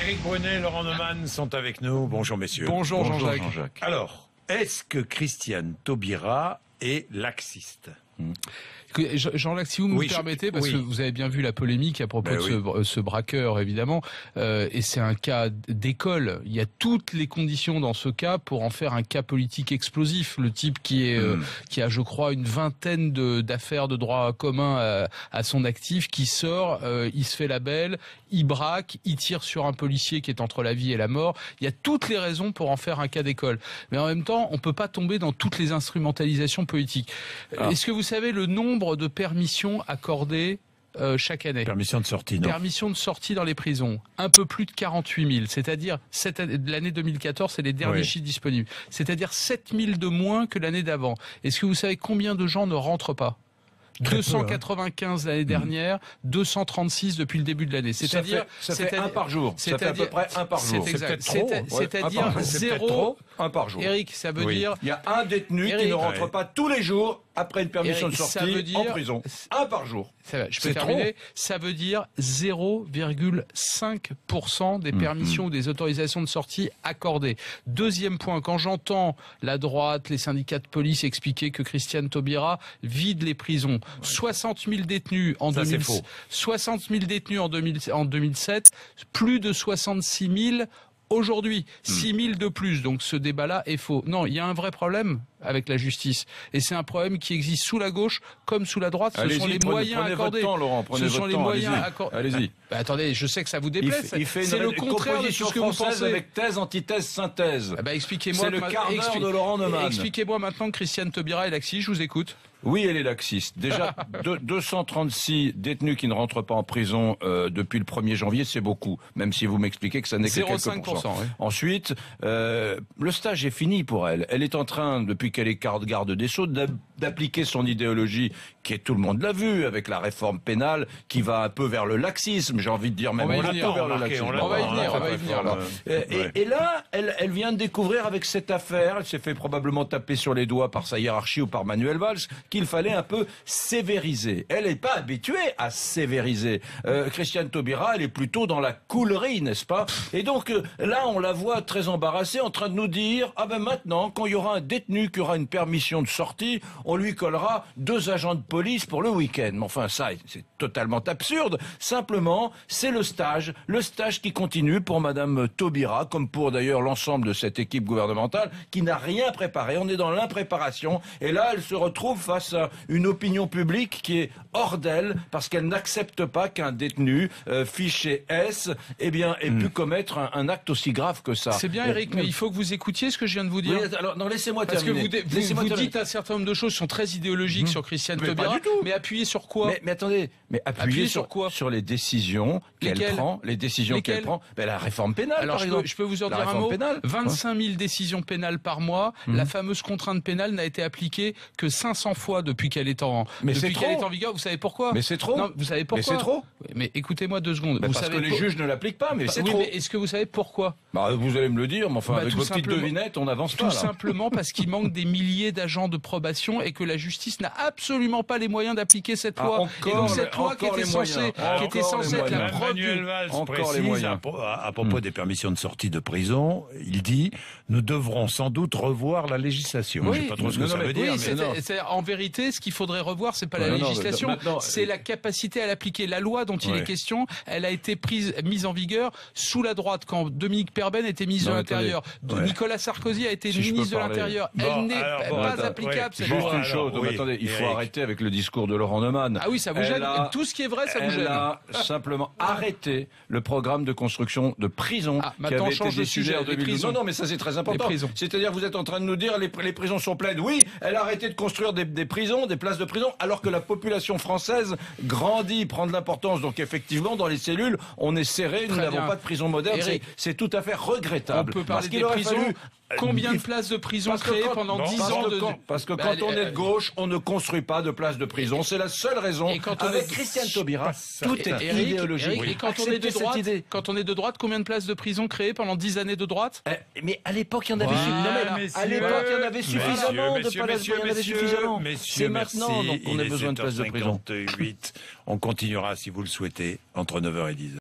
Éric Brunet, Laurent Neumann sont avec nous. Bonjour messieurs. Bonjour Jean-Jacques. Alors, est-ce que Christiane Taubira est laxiste? Jean-Jacques, si vous me permettez, parce que vous avez bien vu la polémique à propos de ce braqueur, évidemment, et c'est un cas d'école. Il y a toutes les conditions dans ce cas pour en faire un cas politique explosif. Le type qui a, je crois, une vingtaine d'affaires de droit commun à son actif, qui sort, il se fait la belle, il braque, il tire sur un policier qui est entre la vie et la mort. Il y a toutes les raisons pour en faire un cas d'école. Mais en même temps, on peut pas tomber dans toutes les instrumentalisations politiques. Est-ce que vous savez le nombre de permissions accordées chaque année? Permission de sortie, non? Permission de sortie dans les prisons. Un peu plus de 48 000. C'est-à-dire, l'année 2014, c'est les derniers chiffres disponibles. C'est-à-dire 7 000 de moins que l'année d'avant. Est-ce que vous savez combien de gens ne rentrent pas? 295 l'année dernière, 236 depuis le début de l'année. C'est-à-dire, ça fait un par jour. Ça fait à peu près un par jour. C'est-à-dire zéro. Un par jour. Eric, ça veut dire. Il y a un détenu qui ne rentre pas tous les jours après une permission de sortie en prison. Un par jour. Je peux terminer. Ça veut dire 0,5% des permissions ou des autorisations de sortie accordées. Deuxième point, quand j'entends la droite, les syndicats de police expliquer que Christiane Taubira vide les prisons, 60 000 détenus en 2007, 60 000 détenus en 2007, plus de 66 000 aujourd'hui, 6 000 de plus. Donc ce débat-là est faux. Non, il y a un vrai problème avec la justice. Et c'est un problème qui existe sous la gauche comme sous la droite. Ce sont les moyens accordés. Prenez votre temps, Laurent. Prenez votre temps. Allez-y. Attendez, je sais que ça vous déplaît. C'est le contraire de tout ce que vous pensez. Avec thèse, antithèse, synthèse. Expliquez-moi. C'est le quart d'heure de Laurent Neumann. Expliquez-moi maintenant que Christiane Taubira est laxiste. Je vous écoute. Oui, elle est laxiste. Déjà, 236 détenus qui ne rentrent pas en prison depuis le 1er janvier, c'est beaucoup. Même si vous m'expliquez que ça n'est que quelques pourcents. Ensuite, le stage est fini pour elle. Elle est en train, depuis qu'elle est garde des Sceaux, d'appliquer son idéologie, qui est, tout le monde l'a vu, avec la réforme pénale, qui va un peu vers le laxisme, j'ai envie de dire même. On va y venir. Et là, elle vient de découvrir avec cette affaire, elle s'est fait probablement taper sur les doigts par sa hiérarchie ou par Manuel Valls, qu'il fallait un peu sévériser. Elle n'est pas habituée à sévériser. Christiane Taubira, elle est plutôt dans la coulerie, n'est-ce pas? Et donc, là, on la voit très embarrassée, en train de nous dire, maintenant, quand il y aura un détenu qui aura une permission de sortie, on lui collera 2 agents de police pour le week-end. Mais enfin, ça, c'est totalement absurde. Simplement, c'est le stage qui continue pour Madame Taubira, comme pour d'ailleurs l'ensemble de cette équipe gouvernementale, qui n'a rien préparé. On est dans l'impréparation. Et là, elle se retrouve face à une opinion publique qui est hors d'elle, parce qu'elle n'accepte pas qu'un détenu fiché S, ait pu commettre un acte aussi grave que ça. C'est bien, Eric, mais il faut que vous écoutiez ce que je viens de vous dire. Oui, alors, non, laissez-moi terminer. Parce que vous dites un certain nombre de choses qui sont très idéologiques sur Christiane Taubira, mais appuyez sur quoi? Mais attendez, appuyez sur quoi? Sur les décisions qu'elle prend, la réforme pénale, alors, par exemple. Je peux vous en dire un mot. 25 000 décisions pénales par mois. La fameuse contrainte pénale n'a été appliquée que 500 fois depuis qu'elle est en vigueur. Vous savez pourquoi? Mais c'est trop. Non, vous savez pourquoi? Mais c'est trop. Mais écoutez-moi 2 secondes. Parce que les juges ne l'appliquent pas, mais c'est trop. Mais est-ce que vous savez pourquoi? Vous allez me le dire, mais enfin, avec vos petites devinettes, on avance pas. Tout simplement parce qu'il manque des milliers d'agents de probation et que la justice n'a absolument pas les moyens d'appliquer cette loi. Et donc cette loi qui était censée être la preuve. Manuel Valls précise à propos des permissions de sortie de prison, il dit nous devrons sans doute revoir la législation. Je sais pas trop ce que ça veut dire. En vérité, ce qu'il faudrait revoir, c'est pas la législation, c'est la capacité à l'appliquer. La loi dont il est question, elle a été mise en vigueur sous la droite quand Dominique Perben était ministre de l'Intérieur. Nicolas Sarkozy a été ministre de l'Intérieur. Elle n'est pas applicable, cette loi. Juste une chose, attendez, il faut arrêter avec le discours de Laurent Neumann. Ah oui, ça vous gêne. Tout ce qui est vrai, ça vous gêne. Elle a simplement arrêté le programme de construction de prisons qui avait été décidé en 2012. Non, mais ça c'est très important. C'est-à-dire, vous êtes en train de nous dire les prisons sont pleines. Oui, elle a arrêté de construire des prisons, des places de prison, alors que la population française grandit, prend de l'importance. Donc effectivement, dans les cellules, on est serré, nous n'avons pas de prison moderne. C'est tout à fait regrettable. On peut parler des prisons. Combien de places de prison créées pendant 10 ans Parce que quand on est de gauche, on ne construit pas de places de prison. C'est la seule raison. Et quand avec Christiane Taubira, tout est idéologique. Et quand on est de droite, combien de places de prison créées pendant 10 années de droite? Mais à l'époque, il y en avait à l'époque, il y en avait suffisamment de places. Il y en avait suffisamment. C'est maintenant qu'on a besoin de places de prison. On continuera, si vous le souhaitez, entre 9h et 10h.